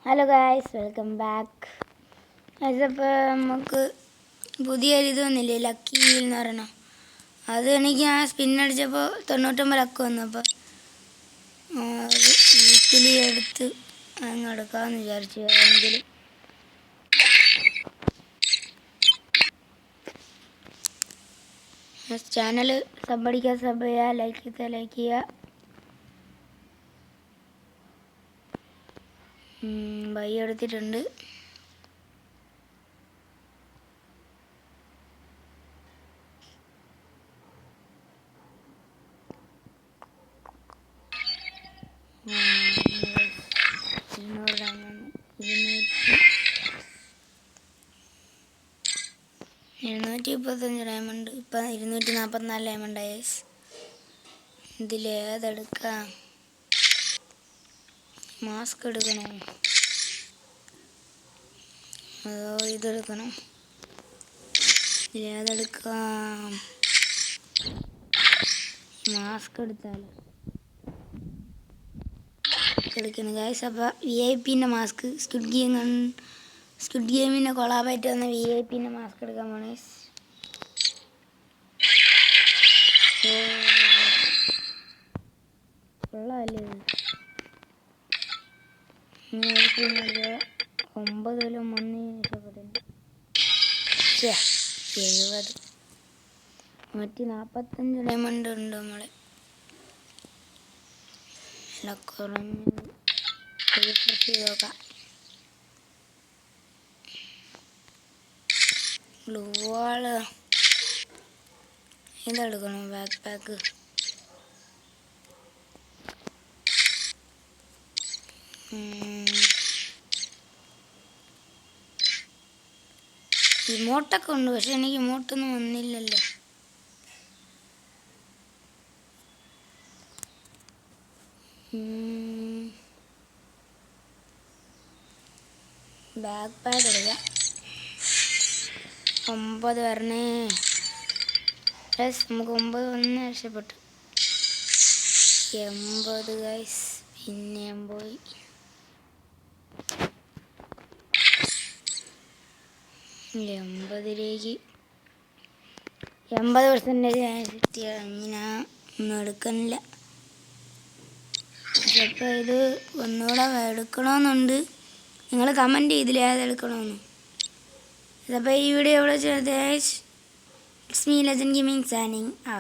Hello guys, welcome back. അപ്പോൾ നമുക്ക് പുതിയൊരിത് വന്നില്ലേ, ലക്കി വീൽ എന്ന് പറയണം. അത് എനിക്ക് ഞാൻ സ്പിന്നടിച്ചപ്പോൾ 99 ലക്ക് വന്നു. അപ്പോൾ വീക്കിലി എടുത്ത് അങ്ങ് എടുക്കാമെന്ന് വിചാരിച്ചു. എങ്കിലും ചാനൽ സബ് ചെയ്യുക, ലൈക്ക് ചെയ്യുക. ബൈ എടുത്തിട്ടുണ്ട്. $235 ഡയമണ്ട്, ഇപ്പം 244 ഡയമണ്ട്. ഇതിലേതെടുക്കാം? മാസ്ക് എടുക്കണോ അതോ ഇതെടുക്കണം? ഇതിലേതെടുക്കാം? മാസ്ക് എടുത്താലോ? എടുക്കണം ഗൈസ്. അപ്പോൾ VIP മാസ്ക് സ്ക്വിഡ് ഗെയിമിൻ്റെ കൊളാബായിട്ട് വന്ന VIP മാസ്ക് എടുക്കാൻ പോണേ. കൊള്ളാമല്ലേ? 9 വന്ന് ഇഷ്ടപ്പെട്ടില്ല. 70 145 ഡയമണ്ട് ഉണ്ട് നമ്മളെ. കുറഞ്ഞ് നോക്കാം. ഗ്ലൂ വാള് ഇതെടുക്കണം. ബാക്ക് പാക്ക് ഇമോട്ടൊക്കെ ഉണ്ട്, പക്ഷെ എനിക്ക് ഇമോട്ടൊന്നും വന്നില്ലല്ലോ. ബാക്ക് പാക്ക് എടുക്കാം. 9 വരണേ. നമുക്ക് 9 വന്ന് രക്ഷപ്പെട്ടു. 80 ഗൈസ്, പിന്നെയും പോയി. ലേക്ക് 80% കിട്ടിയ അങ്ങനെ ഒന്നും എടുക്കണില്ല. അപ്പോൾ ഇത് ഒന്നുകൂടെ എടുക്കണമെന്നുണ്ട്. നിങ്ങൾ കമൻറ്റ് ചെയ്തില്ല ഏതെടുക്കണമെന്ന്. അപ്പോൾ ഈ വീഡിയോ ഇവിടെ ചെയ്തത് it's me legend gaming signing out.